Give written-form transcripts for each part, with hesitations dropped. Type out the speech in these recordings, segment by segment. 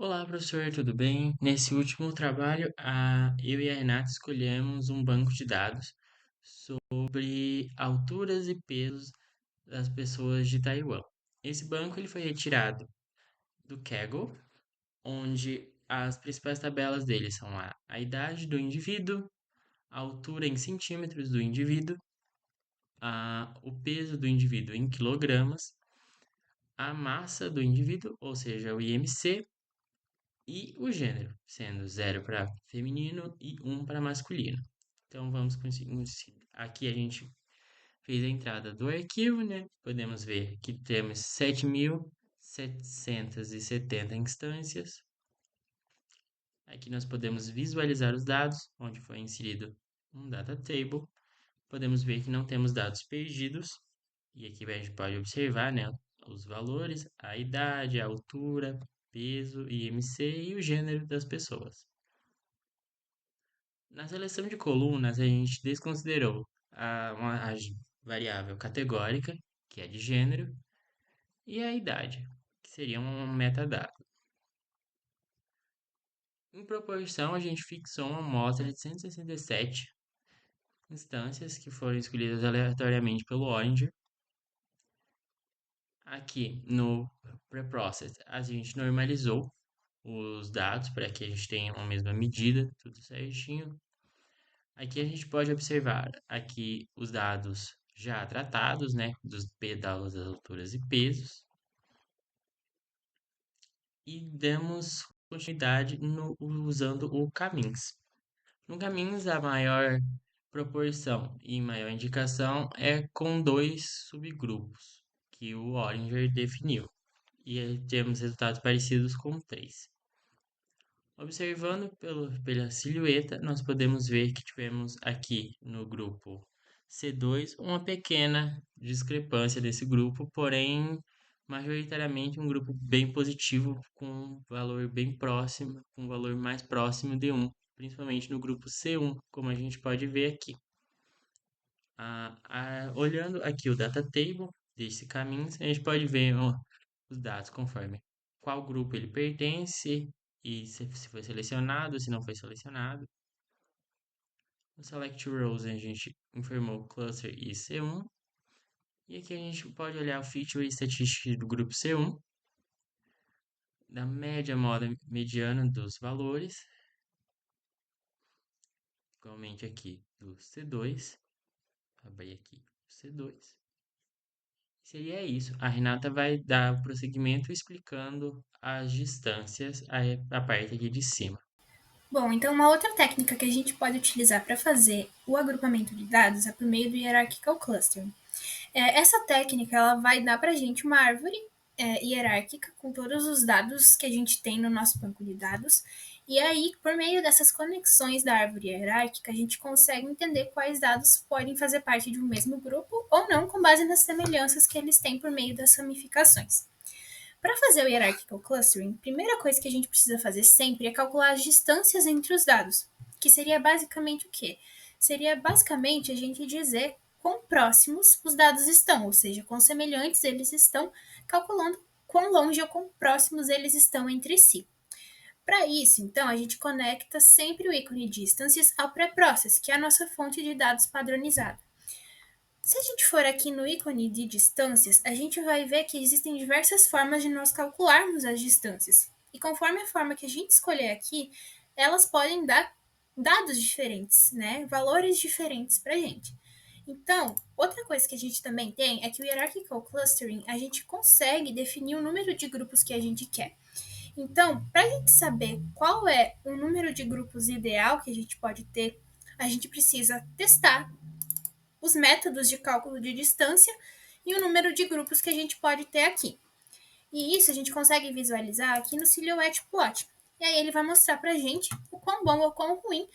Olá, professor, tudo bem? Nesse último trabalho, eu e a Renata escolhemos um banco de dados sobre alturas e pesos das pessoas de Taiwan. Esse banco ele foi retirado do Kaggle, onde as principais tabelas dele são a idade do indivíduo, a altura em centímetros do indivíduo, o peso do indivíduo em quilogramas, a massa do indivíduo, ou seja, o IMC, e o gênero, sendo zero para feminino e um para masculino. Então vamos conseguir. Aqui a gente fez a entrada do arquivo, né? Podemos ver que temos 7.770 instâncias. Aqui nós podemos visualizar os dados, onde foi inserido um data table. Podemos ver que não temos dados perdidos. E aqui a gente pode observar, né, os valores, a idade, a altura, peso, IMC e o gênero das pessoas. Na seleção de colunas, a gente desconsiderou a variável categórica, que é de gênero, e a idade, que seria um metadado. Em proporção, a gente fixou uma amostra de 167 instâncias que foram escolhidas aleatoriamente pelo Ollinger. Aqui no preprocess, a gente normalizou os dados para que a gente tenha uma mesma medida, tudo certinho. Aqui a gente pode observar aqui os dados já tratados, né, dos pedalos, das alturas e pesos, e damos continuidade usando o Caminhos. No Caminhos, a maior proporção e maior indicação é com dois subgrupos que o Ollinger definiu, e aí temos resultados parecidos com três. Observando pela silhueta, nós podemos ver que tivemos aqui no grupo C2 uma pequena discrepância desse grupo, porém, majoritariamente um grupo bem positivo, com um valor bem próximo, com um valor mais próximo de 1, principalmente no grupo C1, como a gente pode ver aqui. Olhando aqui o data table desse caminho, a gente pode ver os dados conforme qual grupo ele pertence e se foi selecionado, se não foi selecionado. No Select Rows a gente informou Cluster e C1. E aqui a gente pode olhar o Feature e Statistic do grupo C1, da média, moda, mediana dos valores, igualmente aqui do C2. Abrir aqui o C2. Seria isso. A Renata vai dar o prosseguimento explicando as distâncias, a parte aqui de cima. Bom, então uma outra técnica que a gente pode utilizar para fazer o agrupamento de dados é por meio do Hierarchical Clustering. Essa técnica ela vai dar para a gente uma árvore hierárquica com todos os dados que a gente tem no nosso banco de dados. E aí, por meio dessas conexões da árvore hierárquica, a gente consegue entender quais dados podem fazer parte de um mesmo grupo ou não, com base nas semelhanças que eles têm por meio das ramificações. Para fazer o hierarchical clustering, a primeira coisa que a gente precisa fazer sempre é calcular as distâncias entre os dados, que seria basicamente o quê? Seria basicamente a gente dizer quão próximos os dados estão, ou seja, quão semelhantes eles estão, calculando quão longe ou quão próximos eles estão entre si. Para isso, então, a gente conecta sempre o ícone distâncias ao preprocess, que é a nossa fonte de dados padronizada. Se a gente for aqui no ícone de distâncias, a gente vai ver que existem diversas formas de nós calcularmos as distâncias. E conforme a forma que a gente escolher aqui, elas podem dar dados diferentes, né? Valores diferentes para a gente. Então, outra coisa que a gente também tem é que o Hierarchical Clustering, a gente consegue definir o número de grupos que a gente quer. Então, para a gente saber qual é o número de grupos ideal que a gente pode ter, a gente precisa testar os métodos de cálculo de distância e o número de grupos que a gente pode ter aqui. E isso a gente consegue visualizar aqui no Silhouette Plot. E aí ele vai mostrar para a gente o quão bom ou quão ruim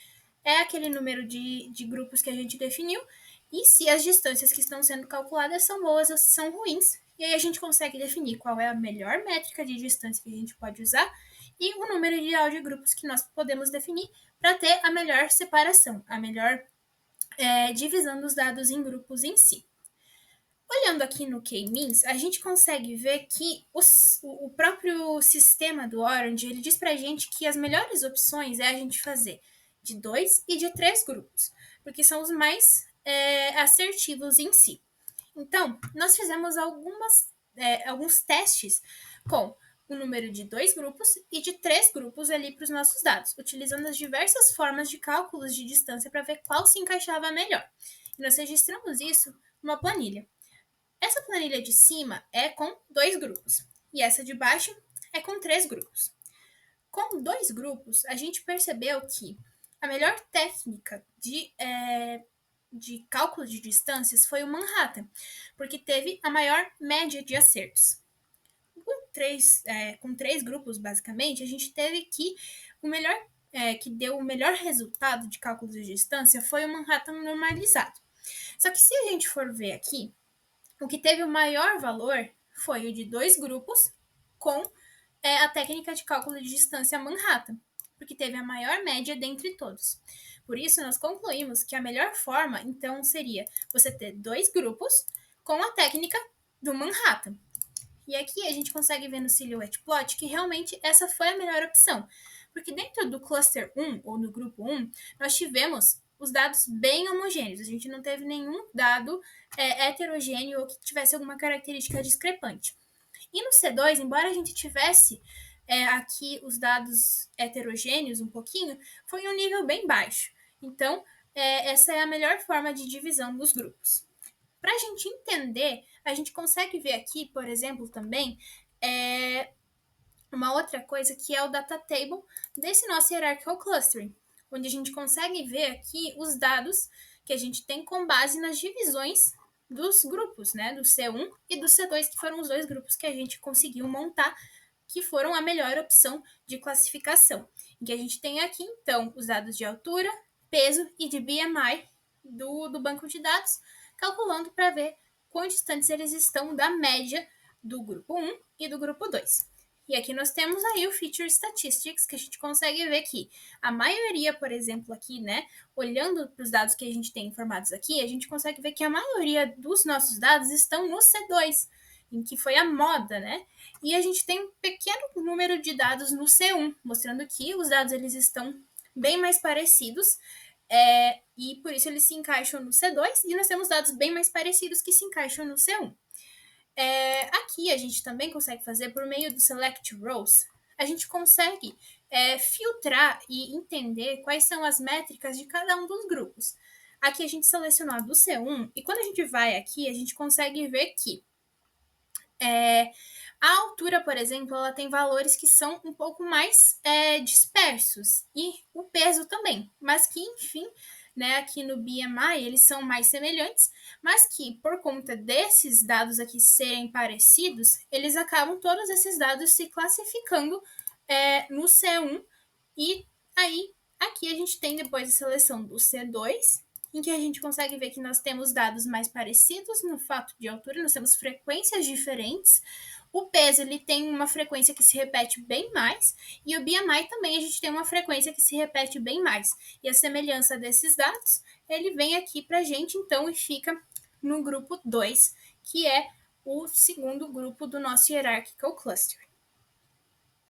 é aquele número de grupos que a gente definiu e se as distâncias que estão sendo calculadas são boas ou se são ruins. E aí a gente consegue definir qual é a melhor métrica de distância que a gente pode usar e o número ideal de grupos que nós podemos definir para ter a melhor separação, a melhor divisão dos dados em grupos em si. O Olhando aqui no K-means, a gente consegue ver que o próprio sistema do Orange, ele diz pra gente que as melhores opções é a gente fazer de 2 e de 3 grupos, porque são os mais assertivos em si. Então, nós fizemos alguns testes com o número de 2 grupos e de 3 grupos ali para os nossos dados, utilizando as diversas formas de cálculos de distância para ver qual se encaixava melhor. E nós registramos isso numa planilha. Essa planilha de cima é com 2 grupos e essa de baixo é com 3 grupos. Com 2 grupos, a gente percebeu que a melhor técnica de cálculo de distâncias foi o Manhattan, porque teve a maior média de acertos. Com três grupos, basicamente, a gente teve que que deu o melhor resultado de cálculo de distância foi o Manhattan normalizado. Só que se a gente for ver aqui, o que teve o maior valor foi o de 2 grupos com a técnica de cálculo de distância Manhattan, porque teve a maior média dentre todos. Por isso, nós concluímos que a melhor forma, então, seria você ter 2 grupos com a técnica do Manhattan. E aqui a gente consegue ver no Silhouette Plot que realmente essa foi a melhor opção, porque dentro do cluster 1, ou no grupo 1, nós tivemos os dados bem homogêneos, a gente não teve nenhum dado heterogêneo ou que tivesse alguma característica discrepante. E no C2, embora a gente tivesse aqui os dados heterogêneos um pouquinho, foi um nível bem baixo. Então, essa é a melhor forma de divisão dos grupos. Para a gente entender, a gente consegue ver aqui, por exemplo, também uma outra coisa que é o data table desse nosso hierarchical clustering, onde a gente consegue ver aqui os dados que a gente tem com base nas divisões dos grupos, né, do C1 e do C2, que foram os 2 grupos que a gente conseguiu montar, que foram a melhor opção de classificação. Em que a gente tem aqui, então, os dados de altura, peso e de BMI do banco de dados, calculando para ver quão distantes eles estão da média do grupo 1 e do grupo 2. E aqui nós temos aí o Feature Statistics, que a gente consegue ver que a maioria, por exemplo, aqui, né, olhando para os dados que a gente tem informados aqui, a gente consegue ver que a maioria dos nossos dados estão no C2, em que foi a moda, né? E a gente tem um pequeno número de dados no C1, mostrando que os dados eles estão bem mais parecidos, e por isso eles se encaixam no C2, e nós temos dados bem mais parecidos que se encaixam no C1. Aqui a gente também consegue fazer por meio do Select Rows, a gente consegue filtrar e entender quais são as métricas de cada um dos grupos. Aqui a gente selecionou a do C1, e quando a gente vai aqui, a gente consegue ver que a altura, por exemplo, ela tem valores que são um pouco mais dispersos, e o peso também, mas que, enfim, né, aqui no BMI eles são mais semelhantes, mas que por conta desses dados aqui serem parecidos, eles acabam todos esses dados se classificando no C1, e aí aqui a gente tem depois a seleção do C2, em que a gente consegue ver que nós temos dados mais parecidos no fato de altura, nós temos frequências diferentes. O peso ele tem uma frequência que se repete bem mais, e o BMI também a gente tem uma frequência que se repete bem mais. E a semelhança desses dados, ele vem aqui para a gente, então, e fica no grupo 2, que é o segundo grupo do nosso Hierarchical Cluster.